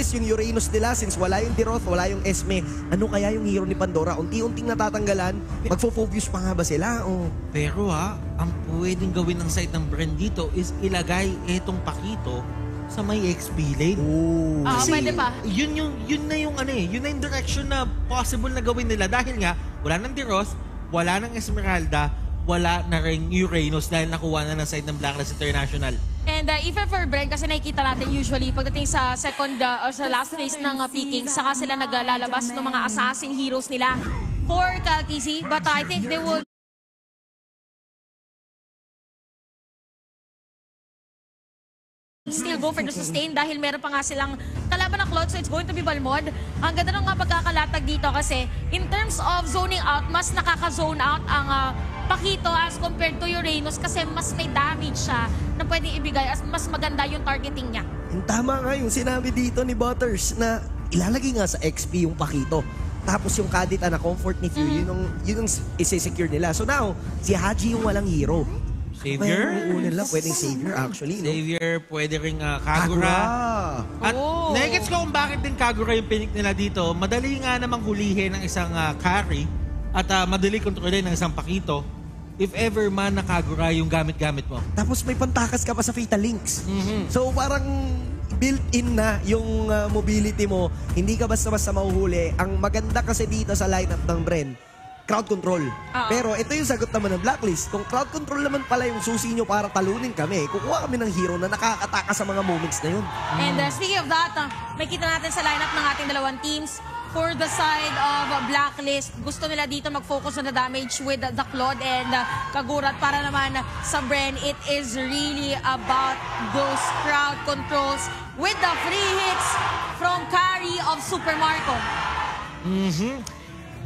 Blacklist, yung Uranus nila, since wala yung Diroth, wala yung Esme, ano kaya yung hero ni Pandora? Unti-unting natatanggalan, magfo-focus pa nga ba sila? Oh. Pero ang pwedeng gawin ng side ng Bren dito is ilagay etong Pakito sa may XP lane. Oo, pwede pa. Yun na yung direction na possible na gawin nila dahil nga wala nang Diroth, wala nang Esmeralda, wala na rin Uranus dahil nakuha na ng side ng Blacklist International. And even for Bren, kasi nakikita natin usually pagdating sa second or sa last phase ng picking, saka sila naglalabas ng mga assassin heroes nila for Kalkisi. But I think they will still go for the sustain dahil meron pa nga silang kalaban ng Cloud, so it's going to be Balmond. Ang ganda ng pagkakalatag dito kasi in terms of zoning out, mas nakaka-zone out ang Pakito as compared to Uranus kasi mas may damage siya na pwedeng ibigay as mas maganda yung targeting niya. Tama nga yung sinabi dito ni Butters na ilalagay nga sa XP yung Pakito. Tapos yung Kadita na comfort ni Few, yun yung isi-secure nila. So now, si Haji yung walang hero. Savior? Una lang, pwedeng Savior actually. No? Savior, pwede rin Kagura. At negets ko kung bakit din Kagura yung pinik nila dito. Madali nga namang hulihin ng isang carry at madali kontrolin ng isang Pakito if ever man nakagura yung gamit-gamit mo. Tapos may pantakas ka pa sa Fatal Links. So parang built-in na yung mobility mo. Hindi ka basta-basta mahuhuli. Ang maganda kasi dito sa lineup ng Bren, crowd control. Pero ito yung sagot naman ng Blacklist. Kung crowd control naman pala yung susi nyo para talunin kami, kukuha kami ng hero na nakakataka sa mga moments na yun. And speaking of that, may kita natin sa lineup ng ating dalawang teams. For the side of Blacklist, gusto nila dito mag-focus on the damage with the Claude and Kagurat. Para naman sa Bren, it is really about those crowd controls with the free hits from carry of Super Marco.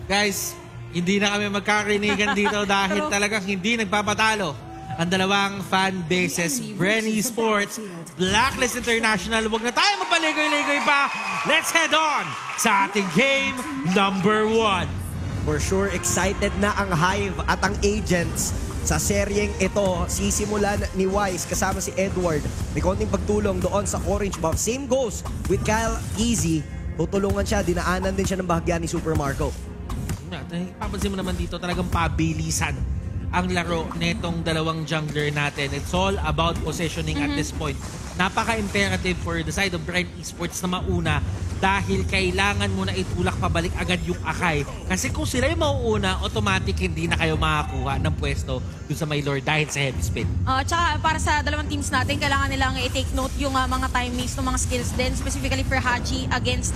Guys, hindi na kami magkakarinigan dito dahil talagang hindi nagpapatalo ang dalawang fan bases, Bren Esports, Blacklist International. Huwag na tayo mapaligoy-ligoy pa. Let's head on sa ating game number 1. For sure, excited na ang Hive at ang Agents sa seryeng ito. Sisimulan ni Wise kasama si Edward. May konting pagtulong doon sa orange buff. Same goes with Kyle Easy. Tutulungan siya, dinaanan din siya ng bahagya ni Super Marco. Papansin mo naman dito talagang pabilisan ang laro netong dalawang jungler natin. It's all about positioning at this point. Napaka-imperative for the side of Bren Esports na mauna dahil kailangan mo na itulak pabalik agad yung Akai. Kasi kung sila yung mauuna, automatic hindi na kayo makakuha ng pwesto dun sa may lord dahil sa heavy spin. Tsaka para sa dalawang teams natin, kailangan nilang i-take note yung mga timings ng mga skills din, specifically for Haji against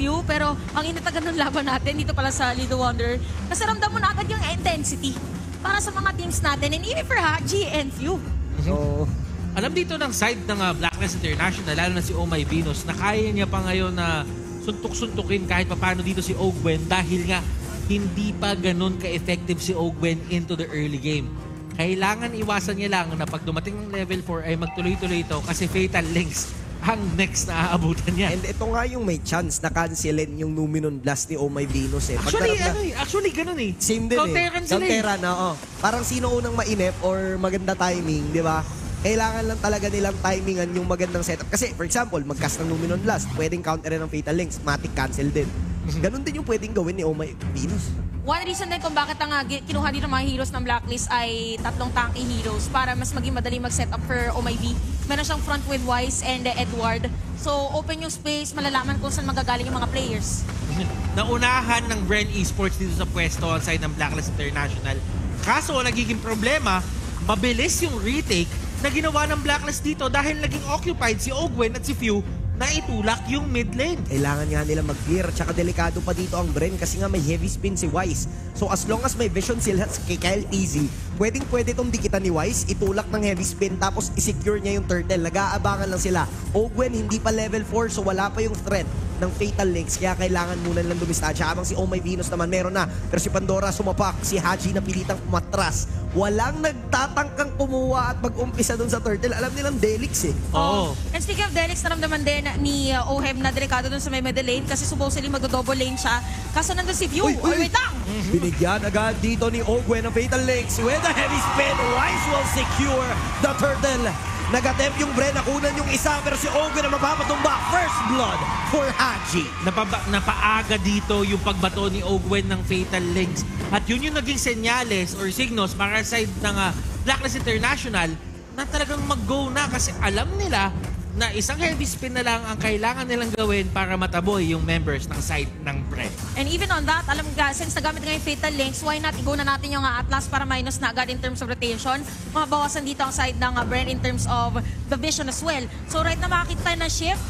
Few. Pero ang inatagan ng laban natin dito pala sa Lido Wonder, kasi ramdam mo na agad yung intensity para sa mga teams natin and even for Haji and Few. So, alam dito ng side ng Blacklist International, lalo na si Oh My Venus, na kaya niya pa ngayon na suntuk-suntukin kahit papano dito si Ogwen dahil nga hindi pa ganun ka-effective si Ogwen into the early game. Kailangan iwasan niya lang na pag dumating ng level 4 ay magtuloy-tuloy ito kasi Fatal Links ang next na aabutan niya. And ito nga yung may chance na cancelin yung Numinon Blast ni Oh My Venus eh. Actually ganun eh. Same din Counteran sila Counteran, oo. Parang sino unang mainip or maganda timing, di ba? Kailangan lang talaga nilang timingan yung magandang setup. Kasi, for example, mag-cast ng Numinon Blast, pwedeng counterin ng Fatal Links, matic cancel din. Ganun din yung pwedeng gawin ni Oh My Venus. One reason din kung bakit ang kinuha dito ng mga heroes ng Blacklist ay tatlong tanky heroes para mas maging madali mag-set up for OMIV. Meron siyang front with Wise and Edward. So, open yung space, malalaman kung saan magagaling yung mga players. Naunahan ng Bren Esports dito sa pwesto on side ng Blacklist International. Kaso, nagiging problema, mabilis yung retake na ginawa ng Blacklist dito dahil naging occupied si Ogwen at si Few na itulak yung mid lane. Kailangan nga nila mag-clear. Tsaka delikado pa dito ang Bren kasi nga may heavy spin si Wise. So as long as may vision sila kay Kyle Easy, pwedeng-pwede itong dikitan ni Wise, itulak ng heavy spin tapos isecure niya yung turtle. Nag-aabangan lang sila. Ogwen hindi pa level 4 so wala pa yung threat ng Fatal Links kaya kailangan muna lang dumistansya. Habang si Oh My Venus naman meron na. Pero si Pandora sumapak, si Haji na pilitang pumatras. Walang nagtatangkang kumuha at mag-umpisa dun sa turtle. Alam nilang Delix eh. Oo. And speaking of Delix, naramdaman din ni Ohem na delikado dun sa may middle lane kasi supposedly mag-double lane siya. Kaso nandun si View. Wait lang! Binigyan agad dito ni Ogwen ng Fatal Links with a heavy spin. Wise will secure the turtle. Nag-attempt yung Bren, nakunan yung isa, pero si Ogun na mapapatumba. First blood for Haji. Napaaga dito yung pagbato ni Ogwen ng Fatal Links. At yun yung naging senyales or signals para sa side ng Blacklist International na talagang mag-go na kasi alam nila na isang heavy spin na lang ang kailangan nilang gawin para mataboy yung members ng side ng Bren. And even on that, alam nga, since nagamit nga yung Fatal Links, why not i-go na natin yung Atlas para minus na agad in terms of rotation? Mabawasan dito ang side ng Bren in terms of the vision as well. So right na makakita tayo ng shift,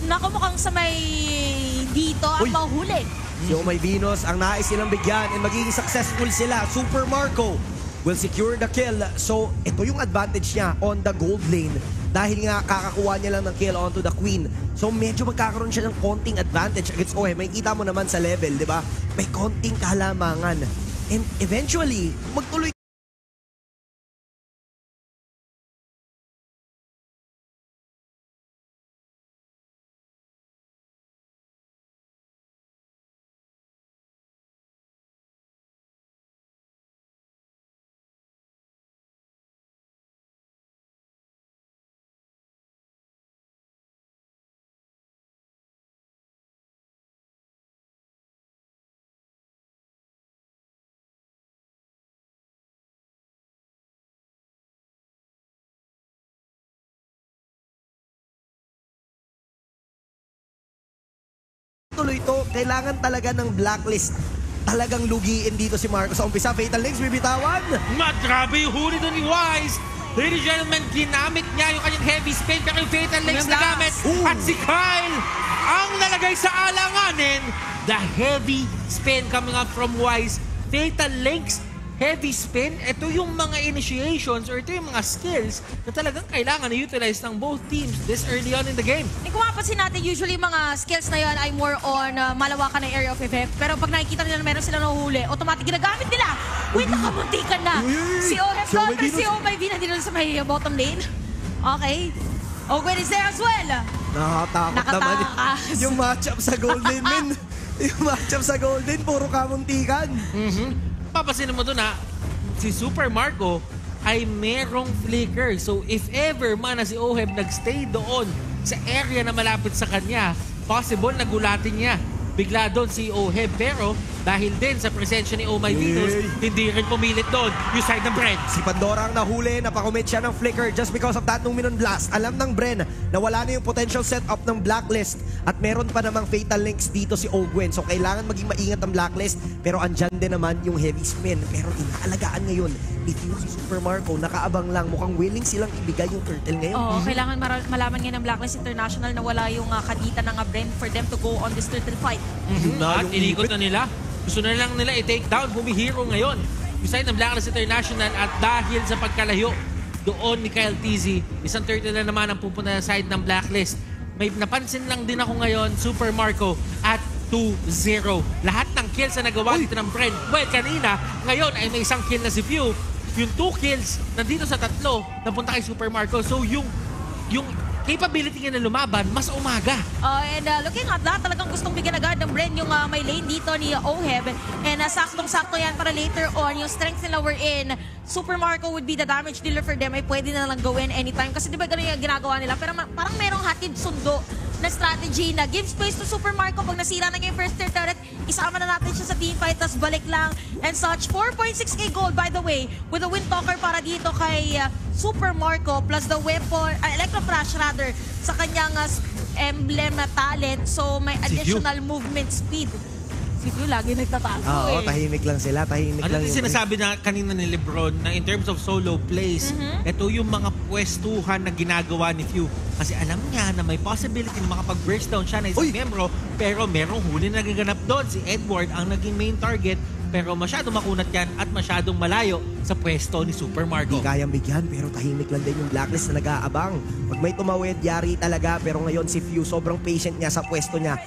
naku mukhang sa may dito ang mahuli. Si Omay Venus ang nais silang bigyan and magiging successful sila. Super Marco will secure the kill. So ito yung advantage niya on the gold lane. Dahil nga kakakuha niya lang ng kill onto the Queen. So medyo magkakaroon siya ng konting advantage against Ohe. May kita mo naman sa level, di ba? May konting kahalamangan. And eventually, magtuloy. Tuloy to, kailangan talaga ng blacklist. Talagang lugiin dito si Marco sa umpisa. Fatal Links, bibitawan. Magrabe yung huli doon ni Wise. Ladies and gentlemen, ginamit niya yung kanyang heavy spin pero yung Fatal Links nagamit. At si Kyle ang nalagay sa alanganin. The heavy spin coming out from Wise. Fatal Links, heavy spin. Ito yung mga initiations or ito yung mga skills na talagang kailangan na-utilize ng both teams this early on in the game. Kung mapapansin natin, usually mga skills na yan ay more on malawakan ng area of effect. Pero pag nakikita nila na meron silang nahuhuli, automatic ginagamit nila. Uy, nakamuntikan na. Si Ohe contra si Omay Venus dito sa may bottom lane. Okay. Ogwen is there as well. Nakatakot naman yung matchup sa Golden Min. Yung matchup sa Golden, puro kamuntikan. Papasin mo doon si Super Marco ay merong flicker. So if ever man na si Oheb nagstay doon sa area na malapit sa kanya, possible na gulatin niya bigla doon si Oheb. Pero dahil din sa presensya ni Omay Venus, hindi rin pumilit doon yung side ng Bren. Si Pandora ang nahuli, napakomit siya ng flicker just because of that nung Minon Blast. Alam ng Bren na wala na yung potential setup ng Blacklist at meron pa namang Fatal Links dito si Ogwen. So kailangan maging maingat ang Blacklist pero andyan din naman yung heavy spin. Pero inaalagaan ngayon ni si Super Marco, nakaabang lang. Mukhang willing silang ibigay yung turtle ngayon. Oo, kailangan malaman ngayon ng Blacklist International na wala yung kadita ng Bren for them to go on this turtle fight. At inikot na nila. Gusto na lang nila i-take down, bumihiro ngayon yung side ng Blacklist International at dahil sa pagkalayo doon ni Kyle TZ, isang turtle na naman ang pupunta sa side ng Blacklist. May napansin lang din ako ngayon, Super Marco at 2-0. Lahat ng kills na nagawa dito ng Bren. Well, kanina, ngayon ay may isang kill na si Pew. Yung 2 kills nandito sa 3 napunta kay Super Marco. So yung capability niya na lumaban, mas umaga. And looking at that, talagang gustong bigyan agad ng Bren yung may lane dito ni Oheb. And saktong-sakto yan para later on, yung strength nila we're in, Super Marco would be the damage dealer for them ay pwede na lang gawin anytime. Kasi di ba ganun yung ginagawa nila? Pero parang merong hatid sundo na strategy na give space to Super Marco. Pag nasira na yung first tier turret, isama na natin siya sa teamfight, tas balik lang and such. 4.6k gold by the way with a Windtalker para dito kay Super Marco plus the weapon, Electro Flash rather, sa kanyang emblem na talent. So may additional movement speed. Si Pew lagi nagtatago Oo, tahimik lang sila. Tahimik Ano lang yung sinasabi na kanina ni Lebron na in terms of solo plays, ito yung mga pwestuhan na ginagawa ni Pew. Kasi alam niya na may possibility na makapag-burst down siya na isang membro, pero merong huli na nagaganap doon. Si Edward ang naging main target, pero masyadong makunat yan at masyadong malayo sa pwesto ni Super Marco. Hindi kayang bigyan pero tahimik lang din yung Blacklist na nag-aabang. Pag may tumawid, yari talaga. Pero ngayon si Few, sobrang patient niya sa pwesto niya.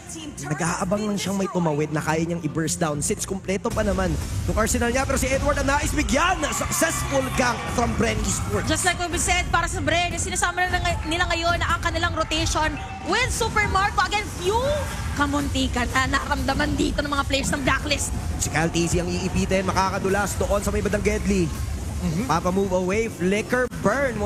Nag-aabang lang siyang may tumawid na kaya niyang i-burst down. Since kumpleto pa naman yung arsenal niya. Pero si Edward ang nais bigyan. Successful gank from Bren Esports. Just like what we said, para sa Bren, sinasama na nila ngayon na ang kanilang rotation with Super Marco. Again, Few, kamuntikan na naramdaman dito ng mga players ng Blacklist. Si Kyle TZ ang iipitin, makakadulas doon sa may bandang Gedli. Papa move away, flicker, burn.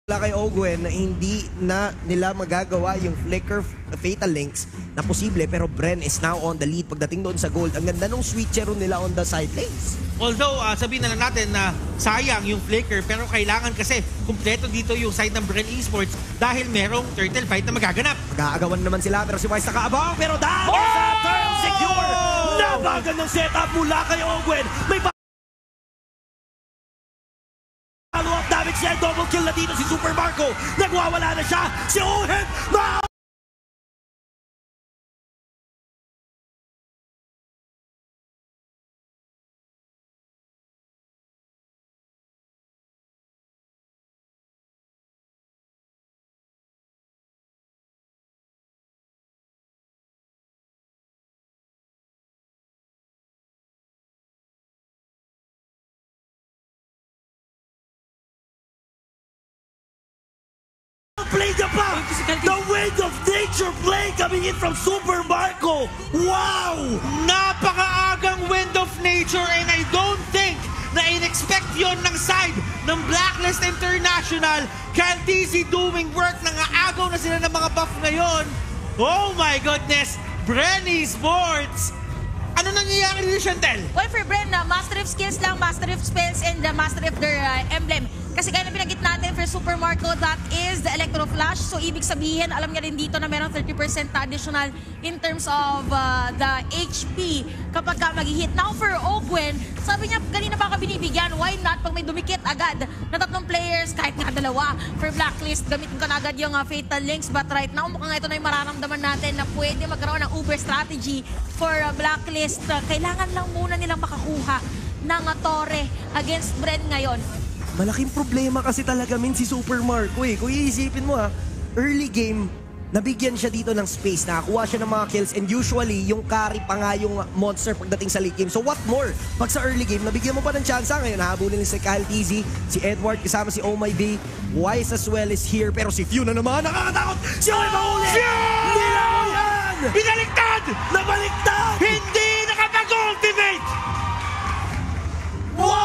Wala kay Ogwen na hindi na nila magagawa yung flicker fatal links na posible, pero Bren is now on the lead pagdating doon sa gold. Ang ganda nung switchero nila on the side lanes. Although, sabihin na lang natin na sayang yung flicker, pero kailangan kasi kumpleto dito yung side ng Bren Esports dahil merong turtle fight na magaganap. Mag-aagawan naman sila, pero si Wise nakaabang, pero dahil sa turn secure! Napagandang setup mula kay Ogwen. May follow-up damage niya, double kill na dito si Super Marco. Nagwawala na siya, si Ohen! Play the pa! The wind of nature play coming in from Super Marco! Wow! Napakaagang wind of nature, and I don't think na in-expect yon ng side ng Blacklist International. Calteezy doing work, nangaagaw na sila ng mga buff ngayon. Oh my goodness! Bren Esports! Ano nangyayari dito, Chantel? Well, for Bren, master of skills lang, master of spells, and master of their emblem. Kasi kaya na pinagit natin for Super Marco, that is the Electro Flash. So, ibig sabihin, alam niya rin dito na meron 30% additional in terms of the HP kapag ka mag-hit. Now, for Ogwen, sabi niya, kanina pa ka binibigyan, why not pag may dumikit agad na tatlong players, kahit nga dalawa, for Blacklist, gamitin ka na agad yung Fatal Links. But right now, mukhang ito na yung mararamdaman natin na pwede magkaroon ng Uber strategy for Blacklist. Kailangan lang muna nilang makakuha ng Torre against Bren ngayon. Malaking problema kasi talaga si Super Marco eh. Kung iisipin mo early game, nabigyan siya dito ng space, nakakuha siya ng mga kills, and usually yung carry pa nga yung monster pagdating sa late game. So what more? Pag sa early game, nabigyan mo pa ng chance ngayon. Nahabulin si Calteezy, si Edward kasama si Oh My B, Wise as well is here, pero si Few na naman, nakakatakot! Siya ay mahuli! Nilaw yan! Binaliktad! Nabaliktad! Hindi nakapag-ultimate! Wow!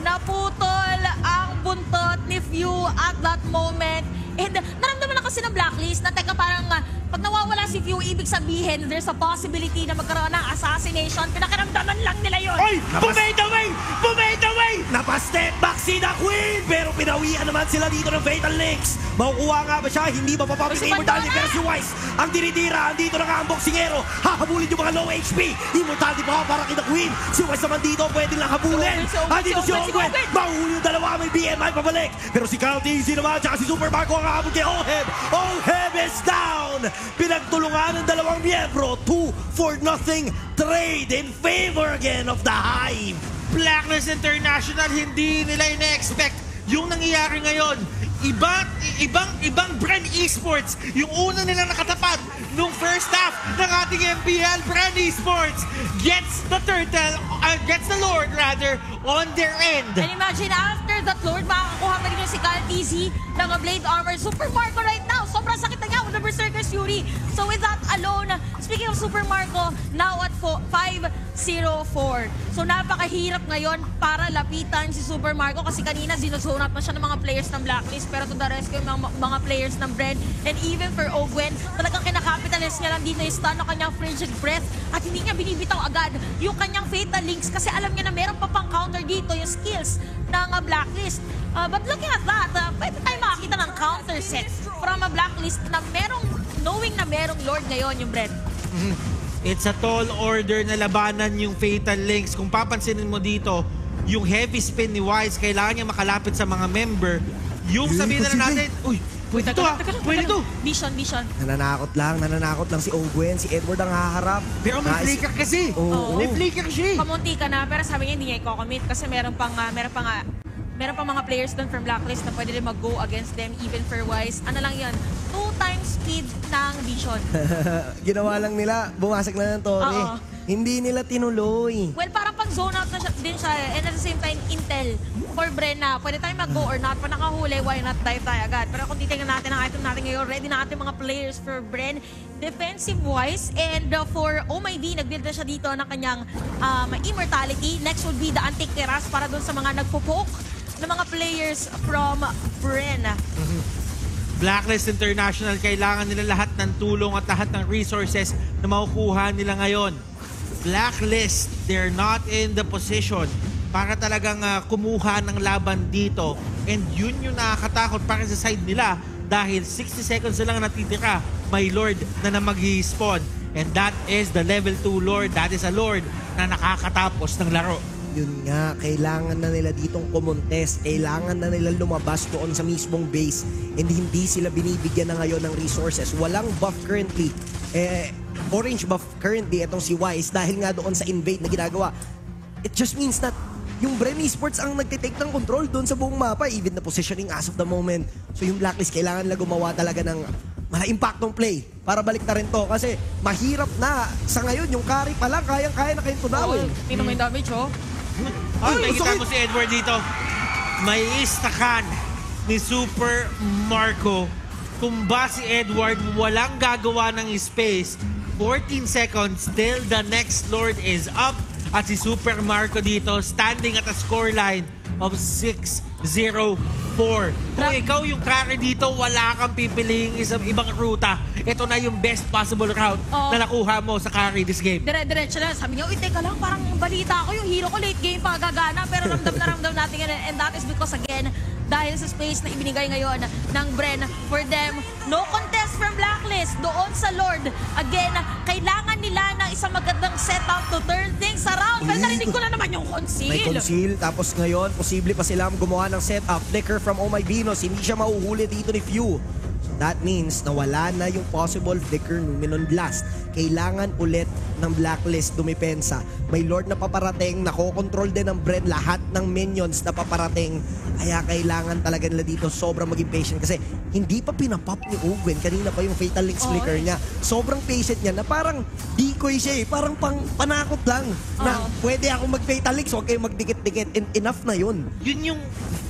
Naputol ang buntot ni Few at that moment. And naramdaman na kasi ng Blacklist na teka parang pag nawawala si Few, ibig sabihin there's a possibility na magkaroon ng assassination. Pinakiramdaman lang nila yun. Oy! Bumade away! Bumade away! Napastep back si The Queen, pero pinawian naman sila dito ng Fatal Links. Makukuha nga ba siya? Hindi ba papapit Si ni Immortality? Bandana! Pero si Wise, ang tinitira, andito na nga ang boksingero. Hahabulin yung mga low HP. Immortality pa para kay The Queen. Si Wise naman dito, pwede lang habulin. Andito si Ogwen. Mahuhuli yung dalawa, may BMI pabalik. Pero si Calteezy naman, tsaka si Super Marco ang habol kay Oheb. Oheb is down. Pinagtulungan ng dalawang miyembro. 2-0 trade in favor again of the Hive. Blacklist International, hindi nila ina-expect yung nangyayari ngayon. Ibang Bren Esports, yung una nilang nakatapat nung first half ng ating MPL. Bren Esports gets the turtle, gets the Lord rather, on their end. And imagine after that Lord, makakakuha pa rin yung si Calteezy ng Blade Armor. Super Marco right now, sobrang sakit na niya with the Berserker's Fury. So with that alone, speaking of Super Marco, now at 5-0-4. So napakahirap ngayon para lapitan si Super Marco kasi kanina zinuzunat pa siya ng mga players ng Blacklist, pero to the rescue yung mga players ng Bren. And even for Ogwen, talagang kinakapitalize niya lang dito yung stun ng kanyang Frigid Breath at hindi niya binibitaw agad yung kanyang Fatal Links kasi alam niya na meron pa pang counter dito yung skills ng Blacklist. But looking at that, pwede tayo makakita ng counter set from a Blacklist na knowing na merong Lord ngayon yung Bren. It's a tall order na labanan yung Fatal Links. Kung papansinin mo dito, yung heavy spin ni Wise, kailangan niya makalapit sa mga member. Yung sabihin na natin, uy, pwede to pwede to. Vision. Nananakot lang si Ogwen, si Edward ang haharap. Pero may flicker kasi. Oo. May flicker siya. Kamunti ka na, pero sabi niya hindi niya i-commit kasi meron pang mga players doon from Blacklist na pwede rin mag-go against them, even for Wise. Ano lang yan? 2 times speed ng Vision. Ginawa lang nila, bumasag na ng Torre. Oo. Hindi nila tinuloy. Well, parang pag zone out na din siya, and at the same time, intel for Bren na pwede tayong mag-go or not. Pa nakahuli, why not dive tayo agad? Pero kung titingnan natin ang item natin ngayon, ready na ating mga players for Bren, defensive-wise, and for Oh My B, nag-build na siya dito ng kanyang immortality. Next would be the Antique Terrace para dun sa mga nagpo-poke ng mga players from Bren. Blacklist International, kailangan nila lahat ng tulong at lahat ng resources na makukuha nila ngayon. Blacklist, they're not in the position para talagang kumuha ng laban dito. And yun yung nakakatakot para sa side nila dahil 60 seconds na lang natitira. May Lord na mag-i-spawn. And that is the level 2 Lord. That is a Lord na nakakatapos ng laro. Yun nga, kailangan na nila ditong kumontes, kailangan na nila lumabas doon sa mismong base, and hindi sila binibigyan na ngayon ng resources. Walang buff currently, orange buff currently itong si Wise dahil nga doon sa invade na ginagawa. It just means that yung Bren Esports ang nagtitake ng control doon sa buong mapa, even the positioning as of the moment. So yung Blacklist, kailangan nila gumawa talaga ng mala-impactong play para balik na rin to. Kasi mahirap na sa ngayon, yung carry pa lang, kayang-kaya na kayong tunawin. Tingnan mo yung damage, oh. Nakikita mo si Edward dito. May istakan ni Super Marco. Kung ba si Edward walang gagawa ng space, 14 seconds till the next Lord is up. At si Super Marco dito standing at a scoreline of 6-0-4. Kung ikaw yung carry dito, wala kang pipiliing isang ibang ruta. Ito na yung best possible route na nakuha mo sa carry this game. Dire-diretso na. Sabi niya, uy, teka lang, parang balita ko yung hero ko late game pa gagana. Pero ramdam natin yan. And that is because, again, dahil sa space na ibinigay ngayon ng Bren for them, no contest from Blacklist doon sa Lord. Again, kailangan nila ng isang magandang setup to turn things around. Well, narinig ko na naman yung conceal. May conceal, tapos ngayon, posible pa sila gumawa ng setup. Flicker from Oh My Venus, hindi siya mauhuli dito ni Few. So that means na wala na yung possible Flicker Numenon Blast. Kailangan ulit ng Blacklist dumipensa. May Lord na paparating, nakokontrol din ng Bren lahat ng minions na paparating. Kaya kailangan talaga nila dito sobrang maging patient kasi hindi pa pinapop ni Owen. Kanina pa yung Fatal Links flicker niya. Sobrang patient niya na parang decoy siya eh. Parang panakot lang na pwede ako mag-Fatal Links, huwag kayong magdikit-dikit. And enough na yun. Yun yung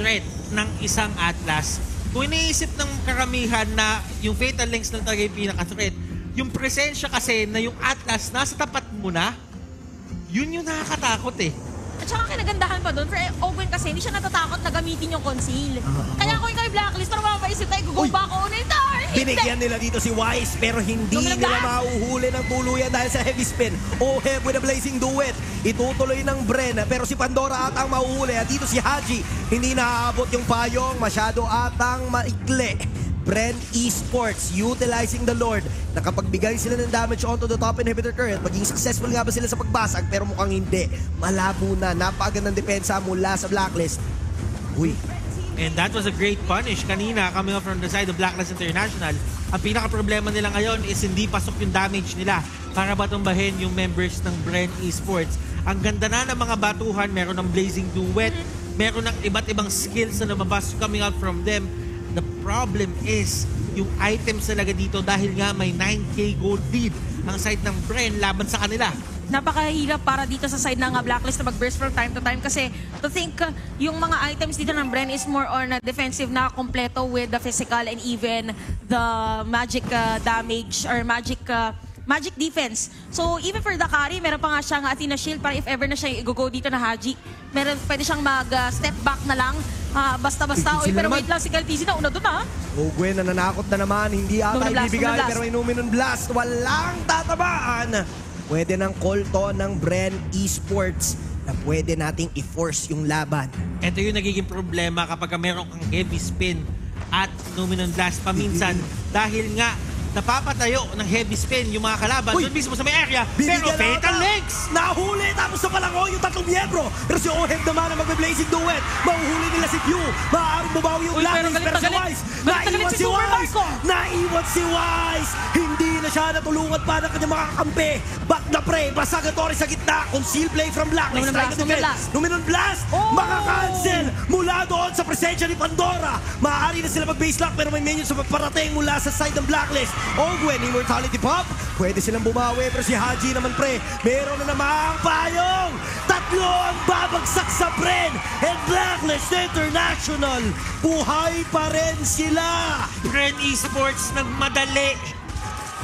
threat ng isang Atlas. Kung iniisip ng karamihan na yung Fatal Links lang talaga yung pinaka-threat, yung presensya kasi na yung Atlas nasa tapat mo na, yun yung nakakatakot eh. At saka kinagandahan pa doon, for Owen kasi hindi siya natatakot na gamitin yung conceal. Kaya kung ikaw yung Blacklist, pero mapapaisip tayo, go back on it. Binigyan nila dito si Wise pero hindi nila mauhuli ng tuluyan dahil sa heavy spin. Oheb with a blazing duet. Itutuloy ng Bren pero si Pandora atang mauhuli. At dito si Haji, hindi naaabot yung payong. Masyado atang maikli. Bren Esports utilizing the Lord. Nakapagbigay sila ng damage onto the top inhibitor current. Maging successful nga ba sila sa pagbasag pero mukhang hindi. Malabo na. Napakagandang depensa mula sa Blacklist. Uy. And that was a great punish kanina coming up from the side of Blacklist International. Ang pinaka-problema nila ngayon is hindi pasok yung damage nila para batumbahin yung members ng Bren Esports. Ang ganda na ng mga batuhan, meron ng blazing duet, meron ng iba't ibang skills na lumabas coming out from them. The problem is yung items talaga dito dahil nga may 9k gold lead ang side ng Bren laban sa kanila. Napakahirap para dito sa side ng Blacklist na mag-burst from time to time kasi to think yung mga items dito ng Bren is more on defensive na kompleto with the physical and even the magic damage or magic defense. So even for the carry, meron pa nga siyang Athena Shield para if ever na siya i-go dito na Haji. Pwede siyang mag-step back na lang. Basta-basta. Pero wait lang, si Kaltizi na una doon ha. Ogwen, nananakot na naman. Hindi ata ibibigay pero may Numenon Blast. Walang tatabaan. Pwede ng call to ng Bren Esports na pwede nating i-force yung laban. Ito yung nagiging problema kapag meron kang heavy spin at Numenon Blast paminsan dahil nga napapatayo ng heavy spin yung mga kalaban doon mismo sa may area. Pero Fatal Links! Nahuli! Tapos na palango yung tatlong miyembro. Pero si Oheb naman ang magbe-blazing duet. Mahuhuli nila si Pew. Maaaring bumawi yung Blacklist. Pero si Wise, naiwan si Wise! Naiwan si Wise! Hindi na siya natulungan pa ng kanyang mga kakampi. Back na pre. Basagatory sa gitna. Conceal play from Blacklist. Numenon Blast! Makakancel mula doon sa presensya ni Pandora. Maaari na sila mag-base lock pero may minions sa parating mula sa side ng Blacklist. Ogwen, Immortality Pop. Pwede silang bumawi pero si Haji naman pre. Meron na namang payong. Tatlo ang babagsak sa Bren. And Blacklist International. Buhay pa rin sila. Bren Esports nagmadali.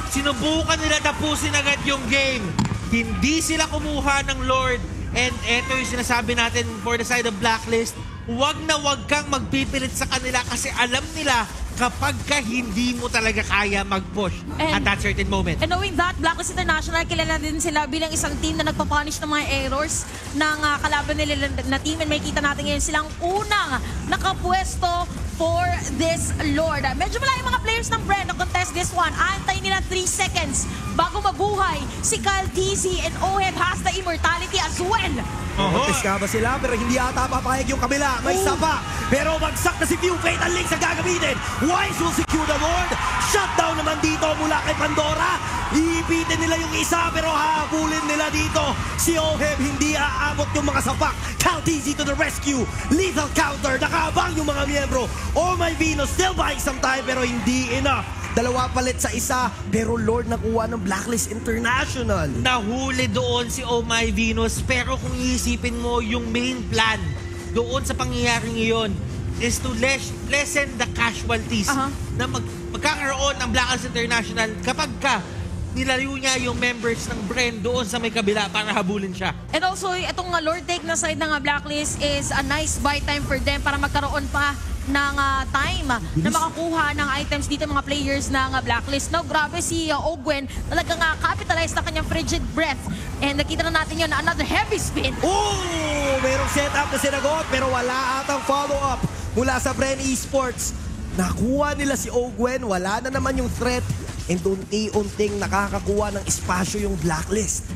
Sinubukan nila tapusin agad yung game. Hindi sila kumuha ng Lord. And eto yung sinasabi natin for the side of Blacklist, wag na wag kang magpipilit sa kanila kasi alam nila kapag ka hindi mo talaga kaya mag-push at And- that certain moment. And knowing that, Blacklist International, kilala din sila bilang isang team na nagpapunish ng mga errors ng kalaban nila na team. And may kita natin ngayon silang unang nakapwesto for this Lord. Medyo wala yung mga players ng Bren na contest this one. Antayin nila 3 seconds bago mabuhay. Si Kyle TZ and Oheb has the immortality as well. Contest nga ba sila? Pero hindi ata papayag yung kabila. May sapa. Pero bagsak na si Pew. Fatal Links ang gagamitin. Wise will secure the Lord. Shutdown naman dito mula kay Pandora. Iipitin nila yung isa pero habulin nila dito. Si Oheb hindi aabot yung mga sapak. Caltizi to the rescue. Lethal counter. Nakaabang yung mga miyembro. Oh my Venus still buying some time pero hindi enough. Dalawa palit sa isa, pero Lord nakuha ng Blacklist International. Nahuli doon si Oh My Venus, pero kung iisipin mo yung main plan doon sa pangyayaring iyon is to lessen the casualties na magkakaroon ng Blacklist International kapag ka nilaro niya yung members ng Bren doon sa may kabila para habulin siya. And also, itong Lord take na side ng Blacklist is a nice buy time for them para magkaroon pa ng time na makakuha ng items dito mga players ng Blacklist. Now, grabe si Ogwen talagang capitalize na kanyang frigid breath. And nakita na natin yun na another heavy spin. Oh! Merong setup na sinagot pero wala atang follow-up mula sa Bren Esports. Nakuha nila si Ogwen, wala na naman yung threat and unti-unting nakakakuha ng espasyo yung Blacklist.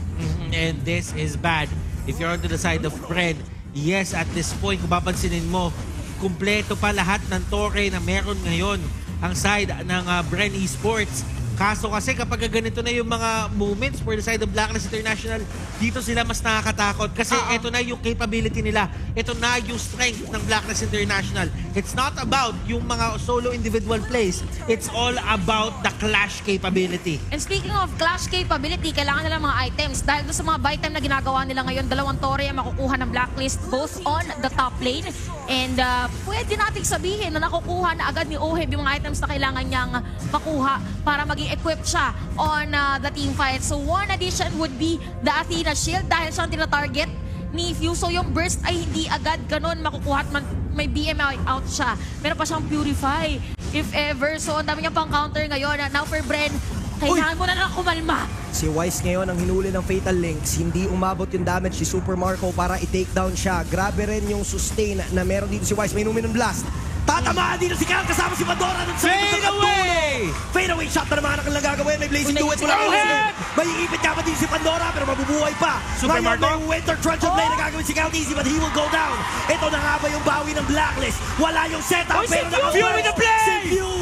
And this is bad. If you're onto the side of Bren, yes, at this point, kung papansinin mo, kumpleto pa lahat ng tore na meron ngayon ang side ng Bren Esports. Kaso kasi kapag ganito na yung mga moments for the side of Blacklist International, dito sila mas nakakatakot kasi ito na yung capability nila. Ito na yung strength ng Blacklist International. It's not about yung mga solo individual plays. It's all about the clash capability. And speaking of clash capability, kailangan nila mga items. Dahil doon sa mga buy time na ginagawa nila ngayon, 2 tore ang makukuha ng Blacklist both on the top lane. And pwede nating sabihin na nakukuha na agad ni Oheb yung mga items na kailangan niyang makuha para maging equipped siya on the team fight. So one addition would be the Athena Shield dahil siyang tina-target ni Few. So yung burst ay hindi agad ganun makukuha at may BM out siya. Meron pa siyang Purify if ever. So ang dami niyang pang-counter ngayon. Now for Bren, kailangan mo na lang kumalma. Si Wise ngayon ang hinuli ng Fatal Links. Hindi umabot yung damage si Super Marco para i-take down siya. Grabe rin yung sustain na meron dito si Wise. May Numinon Blast. Tatamaan dito si Cal kasama si Pandora. Fade away! Fade away shot na naman ang kanilang gagawin. May Blazing Duet mula kay Oheb. May iipit nga pa din si Pandora pero mabubuhay pa. Super Ngayon Marco? may Winter Truncheon Blade na gagawin si Cal TZ but he will go down. Ito na nga ba yung bawi ng Blacklist? Wala yung setup Oy, si pero Few! nakabuhay. Few with the play! Si Few,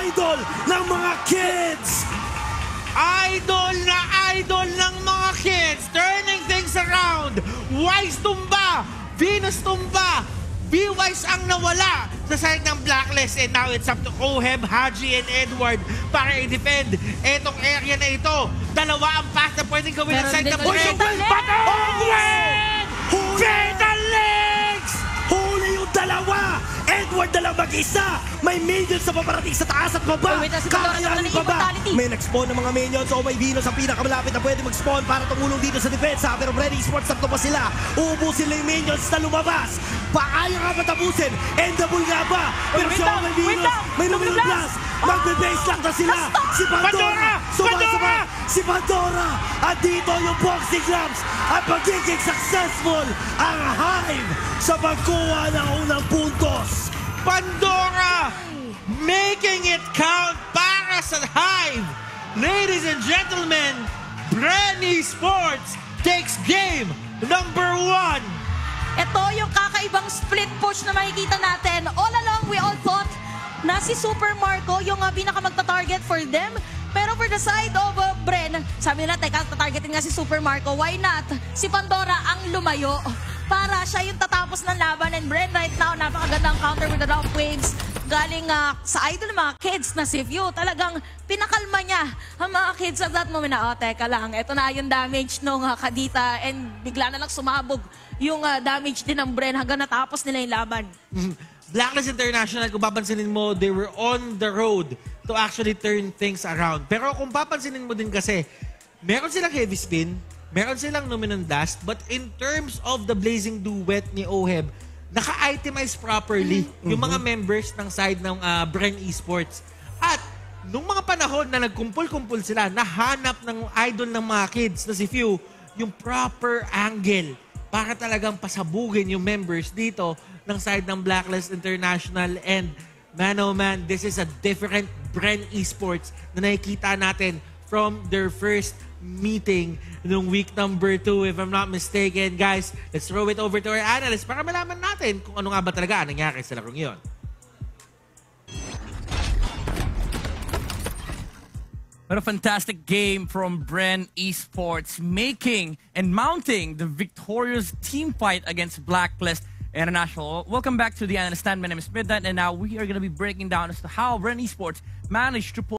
idol ng mga kids. Idol ng mga kids, turning things around. Wise tumba, Venus tumba, B-Wise ang nawala sa side ng Blacklist. And now it's up to Oheb, Haji, and Edward para i-defend etong area na ito. Dalawa ang path na pwedeng gawin ng side ng Bren. Ogwen! Fatal Links! Huli yung dalawa! Edward na lang mag-isa! May minions sa paparating sa taas at baba! Wait, si Pandora Kakayanin naman pa ang ba? immortality. May nag-spawn ng mga minions o may Venus ang pinakamalapit na pwede mag-spawn para tumulong dito sa depensa. Pero Bren Esports sakto pa sila. Uubusin lang yung minions na lumabas. Paaya nga ba tapusin? Endable nga ba? Pero Wait siya lang, may wait Venus. lang. May Luminous Luminous Blast. Blast. Magbe-base lang na sila. Si Pandora! Pandora! Sumasama! Si Pandora! At dito yung boxing gloves at magiging successful ang Hive sa pagkuha ng unang puntos. Pandora making it count para sa Hive. Ladies and gentlemen, Bren Esports takes game number 1. Ito yung kakaibang split push na makikita natin. All along, we all thought na si Super Marco yung pinaka magta-target for them. Pero for the side of Bren, sabi nila, teka, tatargetin nga si Super Marco. Why not? Si Pandora ang lumayo para siya yung tatapos ng laban. And Bren right now, napakagandang counter with the rough waves. Galing sa idol ng mga kids na si Few. Talagang pinakalma niya ang mga kids at that moment na, oh, teka lang, ito na yung damage nung Kadita. And bigla na lang sumabog yung damage din ng Bren hanggang natapos nila yung laban. Blacklist International, kung papansinin mo, they were on the road to actually turn things around. Pero kung papansinin mo din kasi, meron silang heavy spin, meron silang Numinon Blast, but in terms of the Blazing Duet ni Oheb, naka-itemize properly yung mga members ng side ng Bren Esports. At nung mga panahon na nagkumpul-kumpul sila, nahanap ng idol ng mga kids na si Few yung proper angle para talagang pasabugin yung members dito ng side ng Blacklist International. And man oh man, this is a different Bren Esports na nakikita natin from their first meeting nung week number 2, if I'm not mistaken. Guys, let's throw it over to our analyst para malaman natin kung ano nga ba talaga ang nangyari sa larong yun. What a fantastic game from Bren Esports, making and mounting the victorious team fight against Blacklist International. Welcome back to the Analyst Stand. My name is Midnight, and now we are going to be breaking down as to how Bren Esports managed to pull